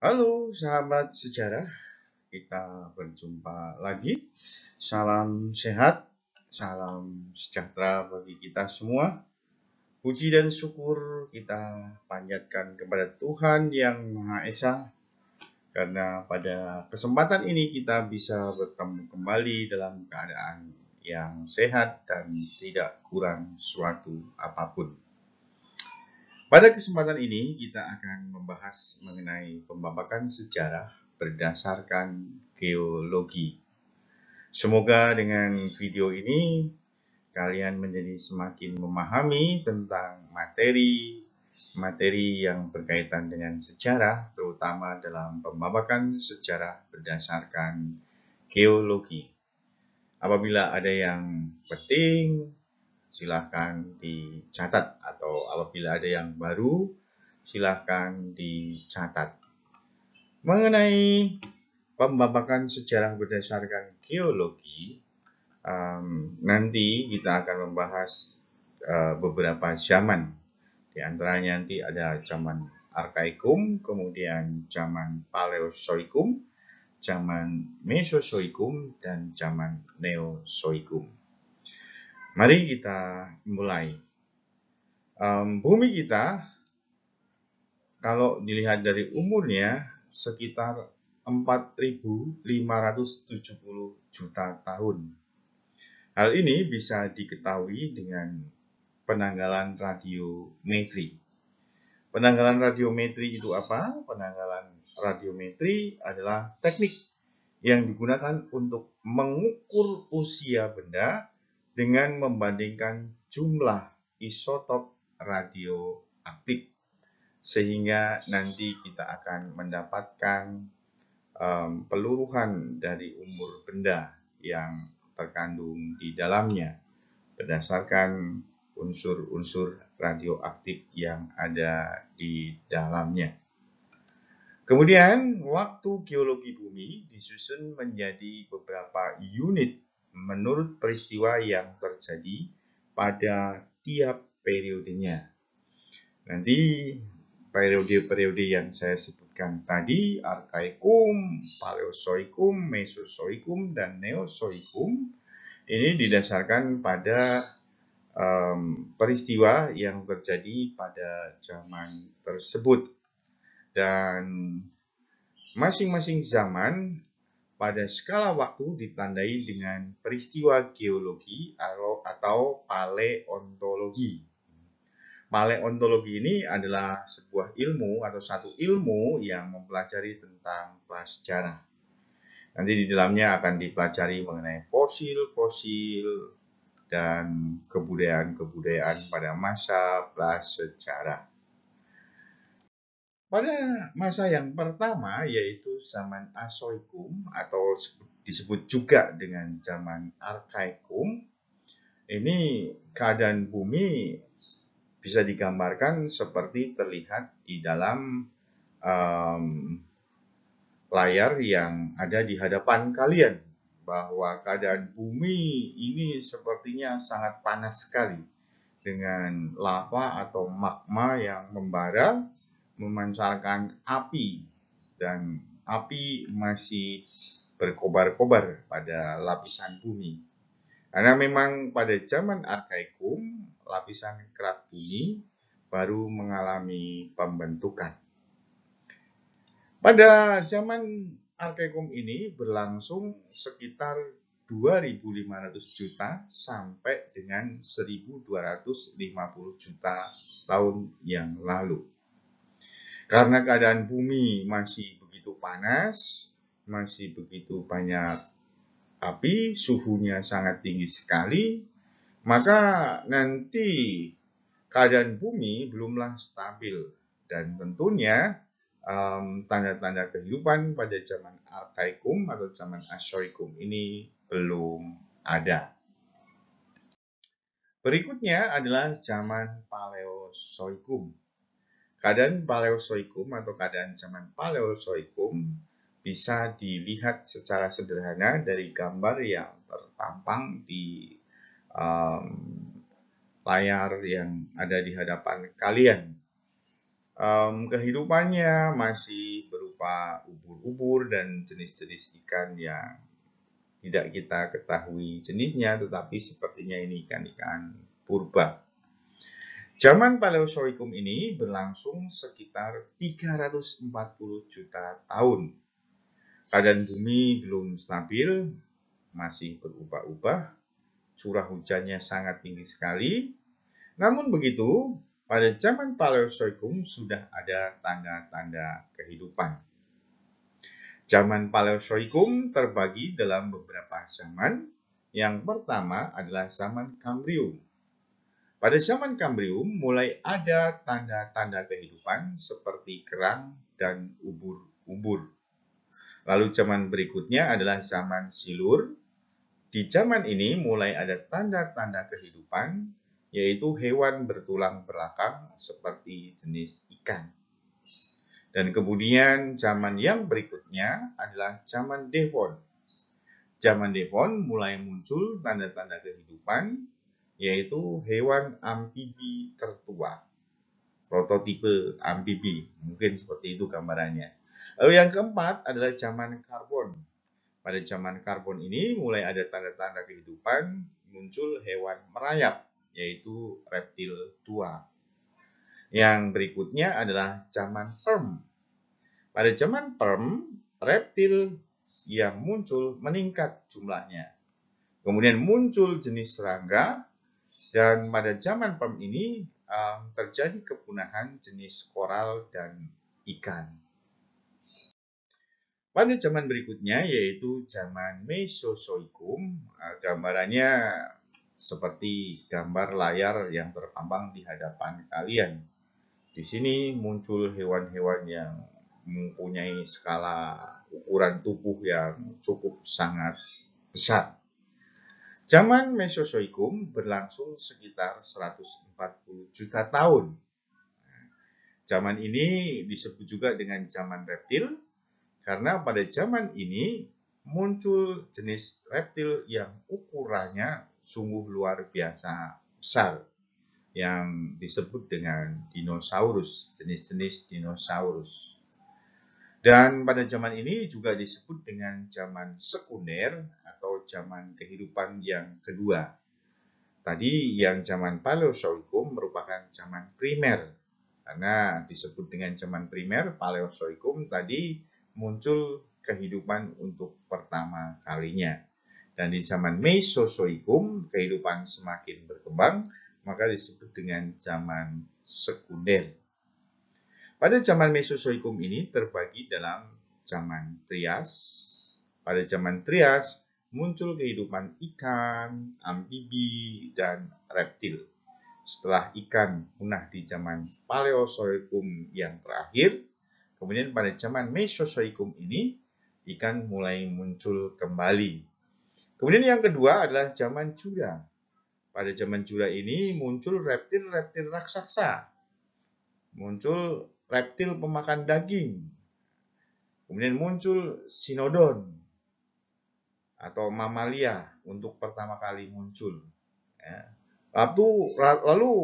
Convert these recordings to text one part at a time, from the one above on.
Halo sahabat sejarah, kita berjumpa lagi. Salam sehat, salam sejahtera bagi kita semua. Puji dan syukur kita panjatkan kepada Tuhan yang Maha Esa, karena pada kesempatan ini kita bisa bertemu kembali dalam keadaan yang sehat dan tidak kurang suatu apapun. Pada kesempatan ini kita akan membahas mengenai pembabakan sejarah berdasarkan geologi. Semoga dengan video ini kalian menjadi semakin memahami tentang materi yang berkaitan dengan sejarah, terutama dalam pembabakan sejarah berdasarkan geologi. Apabila ada yang penting, silahkan dicatat, atau apabila ada yang baru, silahkan dicatat. Mengenai pembabakan sejarah berdasarkan geologi, nanti kita akan membahas beberapa zaman. Di antaranya nanti ada zaman Arkaikum, kemudian zaman Paleozoikum, zaman Mesozoikum, dan zaman Neozoikum. Mari kita mulai. Bumi kita, kalau dilihat dari umurnya, sekitar 4.570 juta tahun. Hal ini bisa diketahui dengan penanggalan radiometri. Penanggalan radiometri itu apa? Penanggalan radiometri adalah teknik yang digunakan untuk mengukur usia benda dengan membandingkan jumlah isotop radioaktif, sehingga nanti kita akan mendapatkan peluruhan dari umur benda yang terkandung di dalamnya berdasarkan unsur-unsur radioaktif yang ada di dalamnya. Kemudian, waktu geologi bumi disusun menjadi beberapa unit menurut peristiwa yang terjadi pada tiap periodenya. Nanti periode-periode yang saya sebutkan tadi, Arkaikum, Paleozoikum, Mesozoikum, dan Neozoikum, ini didasarkan pada peristiwa yang terjadi pada zaman tersebut. Dan masing-masing zaman pada skala waktu ditandai dengan peristiwa geologi atau paleontologi. Paleontologi ini adalah sebuah ilmu atau satu ilmu yang mempelajari tentang prasejarah. Nanti di dalamnya akan dipelajari mengenai fosil-fosil dan kebudayaan-kebudayaan pada masa prasejarah. Pada masa yang pertama, yaitu zaman Asoikum atau disebut juga dengan zaman Arkaikum, ini keadaan bumi bisa digambarkan seperti terlihat di dalam layar yang ada di hadapan kalian, bahwa keadaan bumi ini sepertinya sangat panas sekali, dengan lava atau magma yang membara memancarkan api, dan api masih berkobar-kobar pada lapisan bumi. Karena memang pada zaman Arkaikum, lapisan kerak bumi baru mengalami pembentukan. Pada zaman Arkaikum ini berlangsung sekitar 2.500 juta sampai dengan 1.250 juta tahun yang lalu. Karena keadaan bumi masih begitu panas, masih begitu banyak api, suhunya sangat tinggi sekali, maka nanti keadaan bumi belumlah stabil, dan tentunya tanda-tanda kehidupan pada zaman Arkaikum atau zaman Asoikum ini belum ada. Berikutnya adalah zaman Paleozoikum. Keadaan Paleozoikum atau keadaan zaman Paleozoikum bisa dilihat secara sederhana dari gambar yang terpampang di layar yang ada di hadapan kalian. Kehidupannya masih berupa berupa ubur-ubur dan jenis-jenis ikan yang tidak kita ketahui jenisnya, tetapi sepertinya ini ikan-ikan purba. Zaman Paleozoikum ini berlangsung sekitar 340 juta tahun. Keadaan bumi belum stabil, masih berubah-ubah, curah hujannya sangat tinggi sekali. Namun begitu, pada zaman Paleozoikum sudah ada tanda-tanda kehidupan. Zaman Paleozoikum terbagi dalam beberapa zaman. Yang pertama adalah zaman Kambrium. Pada zaman Kambrium mulai ada tanda-tanda kehidupan seperti kerang dan ubur-ubur. Lalu zaman berikutnya adalah zaman Silur. Di zaman ini mulai ada tanda-tanda kehidupan, yaitu hewan bertulang belakang seperti jenis ikan. Dan kemudian zaman yang berikutnya adalah zaman Devon. Zaman Devon mulai muncul tanda-tanda kehidupan, yaitu hewan amfibi tertua. Prototipe amfibi, mungkin seperti itu gambarannya. Lalu yang keempat adalah zaman Karbon. Pada zaman Karbon ini mulai ada tanda-tanda kehidupan, muncul hewan merayap, yaitu reptil tua. Yang berikutnya adalah zaman Perm. Pada zaman Perm, reptil yang muncul meningkat jumlahnya. Kemudian muncul jenis serangga, dan pada zaman Perm ini terjadi kepunahan jenis koral dan ikan. Pada zaman berikutnya yaitu zaman Mesozoikum, gambarannya seperti gambar layar yang terpampang di hadapan kalian. Di sini muncul hewan-hewan yang mempunyai skala ukuran tubuh yang cukup sangat besar. Zaman Mesozoikum berlangsung sekitar 140 juta tahun. Zaman ini disebut juga dengan zaman reptil, karena pada zaman ini muncul jenis reptil yang ukurannya sungguh luar biasa besar, yang disebut dengan dinosaurus, jenis-jenis dinosaurus. Dan pada zaman ini juga disebut dengan zaman sekunder atau zaman kehidupan yang kedua. Tadi yang zaman Paleozoikum merupakan zaman primer, karena disebut dengan zaman primer, Paleozoikum tadi muncul kehidupan untuk pertama kalinya. Dan di zaman Mesozoikum, kehidupan semakin berkembang, maka disebut dengan zaman sekunder. Pada zaman Mesozoikum ini terbagi dalam zaman Trias. Pada zaman Trias muncul kehidupan ikan, amfibi, dan reptil. Setelah ikan punah di zaman Paleozoikum yang terakhir, kemudian pada zaman Mesozoikum ini, ikan mulai muncul kembali. Kemudian yang kedua adalah zaman Jura. Pada zaman Jura ini muncul reptil-reptil raksasa. Muncul reptil pemakan daging. Kemudian muncul sinodon atau mamalia untuk pertama kali muncul. Lalu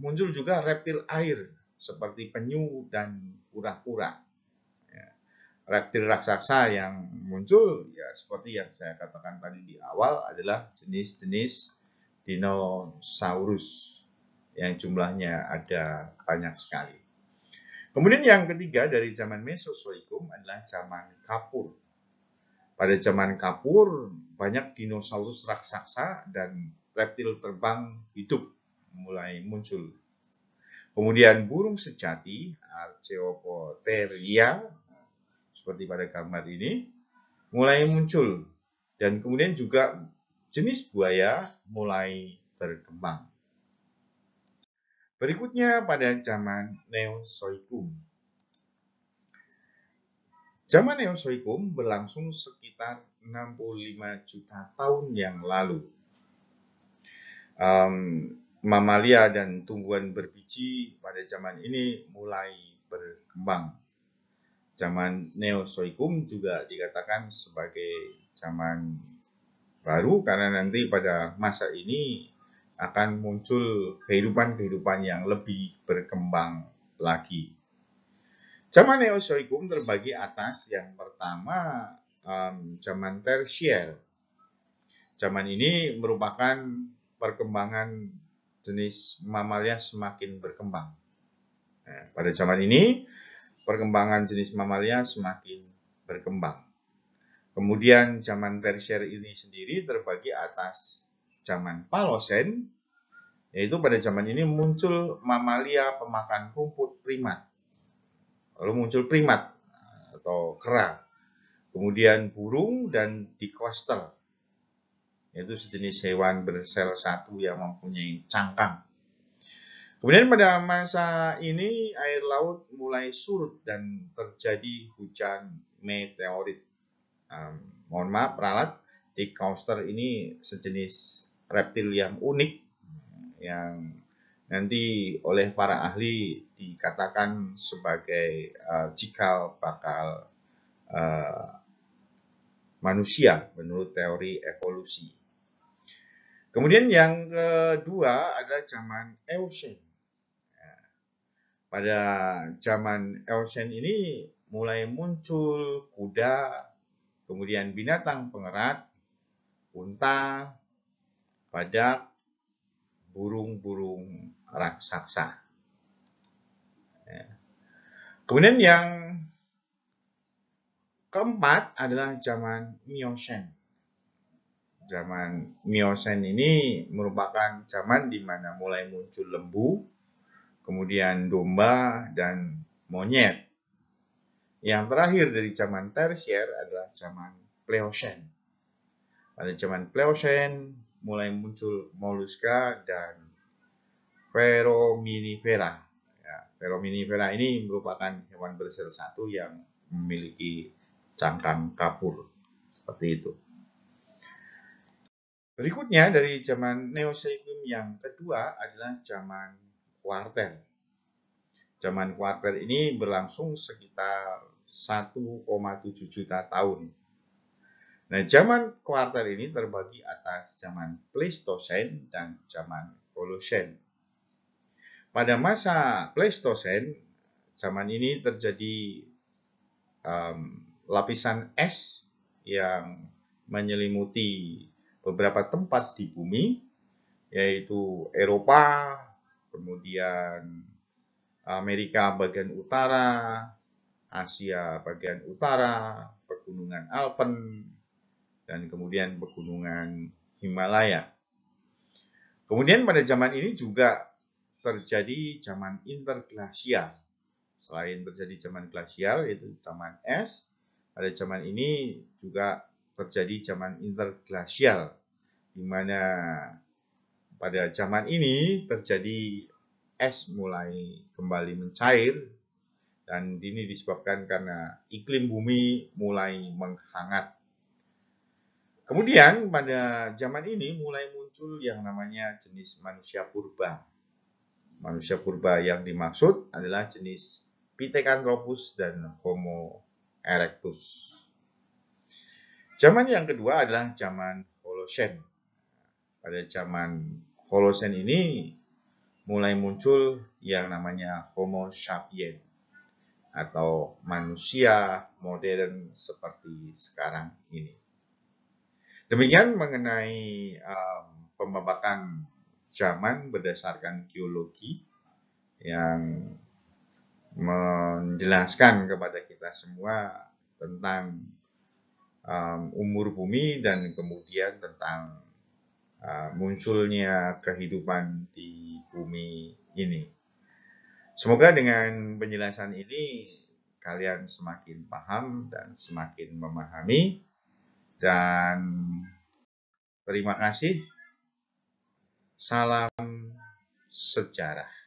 muncul juga reptil air seperti penyu dan kura-kura. Reptil raksasa yang muncul, ya seperti yang saya katakan tadi di awal, adalah jenis-jenis dinosaurus yang jumlahnya ada banyak sekali. Kemudian yang ketiga dari zaman Mesozoikum adalah zaman Kapur. Pada zaman Kapur, banyak dinosaurus raksasa dan reptil terbang hidup mulai muncul. Kemudian burung sejati, Archaeopterygia, seperti pada gambar ini, mulai muncul. Dan kemudian juga jenis buaya mulai berkembang. Berikutnya pada zaman Neozoikum. Zaman Neozoikum berlangsung sekitar 65 juta tahun yang lalu. Mamalia dan tumbuhan berbiji pada zaman ini mulai berkembang. Zaman Neozoikum juga dikatakan sebagai zaman baru karena nanti pada masa ini akan muncul kehidupan-kehidupan yang lebih berkembang lagi. Zaman Neozoikum terbagi atas yang pertama zaman tersier. Zaman ini merupakan perkembangan jenis mamalia semakin berkembang. Nah, pada zaman ini perkembangan jenis mamalia semakin berkembang. Kemudian zaman tersier ini sendiri terbagi atas zaman Palosen, yaitu pada zaman ini muncul mamalia pemakan rumput primat. Lalu muncul primat atau kera. Kemudian burung dan dikoster, yaitu sejenis hewan bersel satu yang mempunyai cangkang. Kemudian pada masa ini air laut mulai surut dan terjadi hujan meteorit. Mohon maaf ralat, dikoster ini sejenis reptil yang unik yang nanti oleh para ahli dikatakan sebagai cikal bakal manusia menurut teori evolusi. Kemudian yang kedua adalah zaman Eocene. Pada zaman Eocene ini mulai muncul kuda, kemudian binatang pengerat, unta, badak, burung-burung raksasa. Kemudian yang keempat adalah zaman Miocene. Zaman Miocene ini merupakan zaman di mana mulai muncul lembu, kemudian domba, dan monyet. Yang terakhir dari zaman tersier adalah zaman Pleocene. Pada zaman Pleocene mulai muncul moluska dan Foraminifera. Ya, Foraminifera ini merupakan hewan bersel satu yang memiliki cangkang kapur. Seperti itu. Berikutnya dari zaman Neozoikum yang kedua adalah zaman Kuarter. Zaman Kuarter ini berlangsung sekitar 1,7 juta tahun. Nah, zaman Kuarter ini terbagi atas zaman Pleistocene dan zaman Holocene. Pada masa Pleistocene, zaman ini terjadi lapisan es yang menyelimuti beberapa tempat di bumi, yaitu Eropa, kemudian Amerika bagian utara, Asia bagian utara, pegunungan Alpen, dan kemudian pegunungan Himalaya. Kemudian pada zaman ini juga terjadi zaman interglasial. Selain terjadi zaman glasial, yaitu zaman es, pada zaman ini juga terjadi zaman interglasial, di mana pada zaman ini terjadi es mulai kembali mencair, dan ini disebabkan karena iklim bumi mulai menghangat. Kemudian pada zaman ini mulai muncul yang namanya jenis manusia purba. Manusia purba yang dimaksud adalah jenis Pithecanthropus dan Homo erectus. Zaman yang kedua adalah zaman Holocene. Pada zaman Holocene ini mulai muncul yang namanya Homo sapiens atau manusia modern seperti sekarang ini. Demikian mengenai pembabakan zaman berdasarkan geologi yang menjelaskan kepada kita semua tentang umur bumi dan kemudian tentang munculnya kehidupan di bumi ini. Semoga dengan penjelasan ini kalian semakin paham dan semakin memahami, dan terima kasih. Salam sejarah.